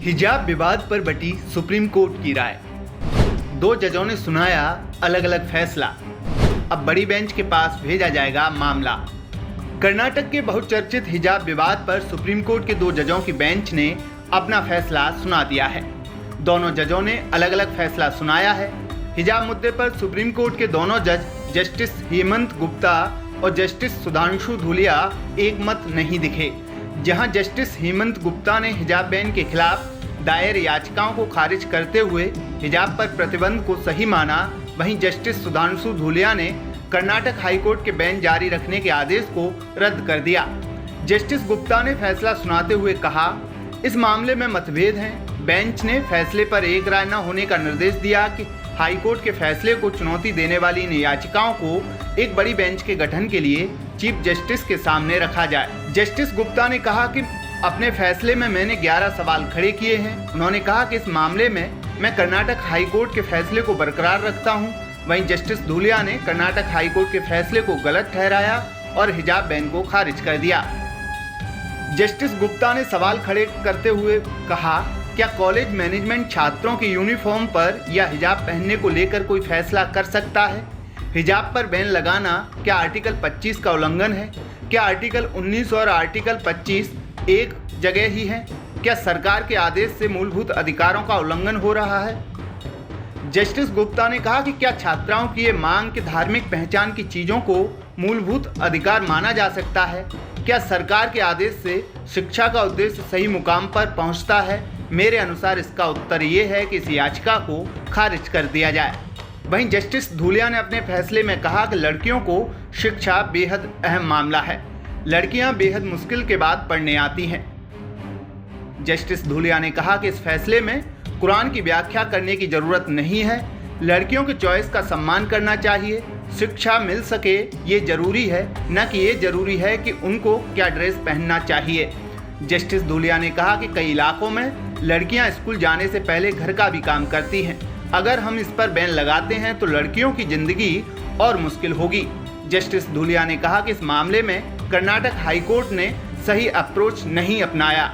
हिजाब विवाद पर बटी सुप्रीम कोर्ट की राय। दो जजों ने सुनाया अलग अलग फैसला। अब बड़ी बेंच के पास भेजा जाएगा मामला। कर्नाटक के बहुचर्चित हिजाब विवाद पर सुप्रीम कोर्ट के दो जजों की बेंच ने अपना फैसला सुना दिया है। दोनों जजों ने अलग अलग फैसला सुनाया है। हिजाब मुद्दे पर सुप्रीम कोर्ट के दोनों जज जस्टिस हेमंत गुप्ता और जस्टिस सुधांशु धूलिया एक मत नहीं दिखे। जहां जस्टिस हेमंत गुप्ता ने हिजाब बैन के खिलाफ दायर याचिकाओं को खारिज करते हुए हिजाब पर प्रतिबंध को सही माना, वहीं जस्टिस सुधांशु धूलिया ने कर्नाटक हाईकोर्ट के बैन जारी रखने के आदेश को रद्द कर दिया। जस्टिस गुप्ता ने फैसला सुनाते हुए कहा, इस मामले में मतभेद हैं। बेंच ने फैसले पर एक राय न होने का निर्देश दिया कि हाईकोर्ट के फैसले को चुनौती देने वाली इन याचिकाओं को एक बड़ी बेंच के गठन के लिए चीफ जस्टिस के सामने रखा जाए। जस्टिस गुप्ता ने कहा कि अपने फैसले में मैंने 11 सवाल खड़े किए हैं। उन्होंने कहा कि इस मामले में मैं कर्नाटक हाईकोर्ट के फैसले को बरकरार रखता हूं। वहीं जस्टिस धूलिया ने कर्नाटक हाईकोर्ट के फैसले को गलत ठहराया और हिजाब बैन को खारिज कर दिया। जस्टिस गुप्ता ने सवाल खड़े करते हुए कहा, क्या कॉलेज मैनेजमेंट छात्रों की यूनिफॉर्म पर या हिजाब पहनने को लेकर कोई फैसला कर सकता है? हिजाब पर बैन लगाना क्या आर्टिकल 25 का उल्लंघन है? क्या आर्टिकल 19 और आर्टिकल 25 एक जगह ही है? क्या सरकार के आदेश से मूलभूत अधिकारों का उल्लंघन हो रहा है? जस्टिस गुप्ता ने कहा कि क्या छात्राओं की ये मांग कि धार्मिक पहचान की चीज़ों को मूलभूत अधिकार माना जा सकता है? क्या सरकार के आदेश से शिक्षा का उद्देश्य सही मुकाम पर पहुंचता है? मेरे अनुसार इसका उत्तर ये है कि इस याचिका को खारिज कर दिया जाए। वहीं जस्टिस धूलिया ने अपने फैसले में कहा कि लड़कियों को शिक्षा बेहद अहम मामला है। लड़कियां बेहद मुश्किल के बाद पढ़ने आती हैं। जस्टिस धूलिया ने कहा कि इस फैसले में कुरान की व्याख्या करने की जरूरत नहीं है। लड़कियों के चॉइस का सम्मान करना चाहिए। शिक्षा मिल सके ये जरूरी है, न कि ये जरूरी है कि उनको क्या ड्रेस पहनना चाहिए। जस्टिस धूलिया ने कहा कि कई इलाकों में लड़कियां स्कूल जाने से पहले घर का भी काम करती हैं। अगर हम इस पर बैन लगाते हैं तो लड़कियों की जिंदगी और मुश्किल होगी। जस्टिस धूलिया ने कहा कि इस मामले में कर्नाटक हाईकोर्ट ने सही अप्रोच नहीं अपनाया।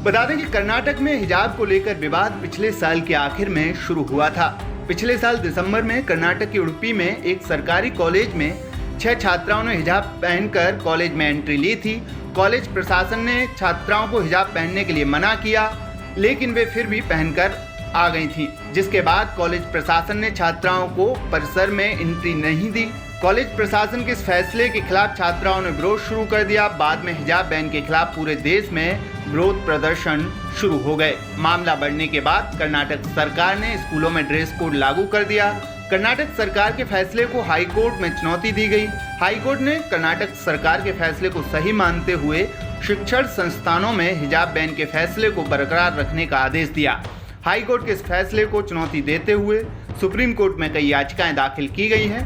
बता दें कि कर्नाटक में हिजाब को लेकर विवाद पिछले साल के आखिर में शुरू हुआ था। पिछले साल दिसंबर में कर्नाटक के उडुपी में एक सरकारी कॉलेज में 6 छात्राओं ने हिजाब पहनकर कॉलेज में एंट्री ली थी। कॉलेज प्रशासन ने छात्राओं को हिजाब पहनने के लिए मना किया, लेकिन वे फिर भी पहनकर आ गई थीं। जिसके बाद कॉलेज प्रशासन ने छात्राओं को परिसर में एंट्री नहीं दी। कॉलेज प्रशासन के इस फैसले के खिलाफ छात्राओं ने विरोध शुरू कर दिया। बाद में हिजाब बैन के खिलाफ पूरे देश में विरोध प्रदर्शन शुरू हो गए। मामला बढ़ने के बाद कर्नाटक सरकार ने स्कूलों में ड्रेस कोड लागू कर दिया। कर्नाटक सरकार के फैसले को हाई कोर्ट में चुनौती दी गई। हाई कोर्ट ने कर्नाटक सरकार के फैसले को सही मानते हुए शिक्षण संस्थानों में हिजाब बैन के फैसले को बरकरार रखने का आदेश दिया। हाई कोर्ट के इस फैसले को चुनौती देते हुए सुप्रीम कोर्ट में कई याचिकाएं दाखिल की गई हैं।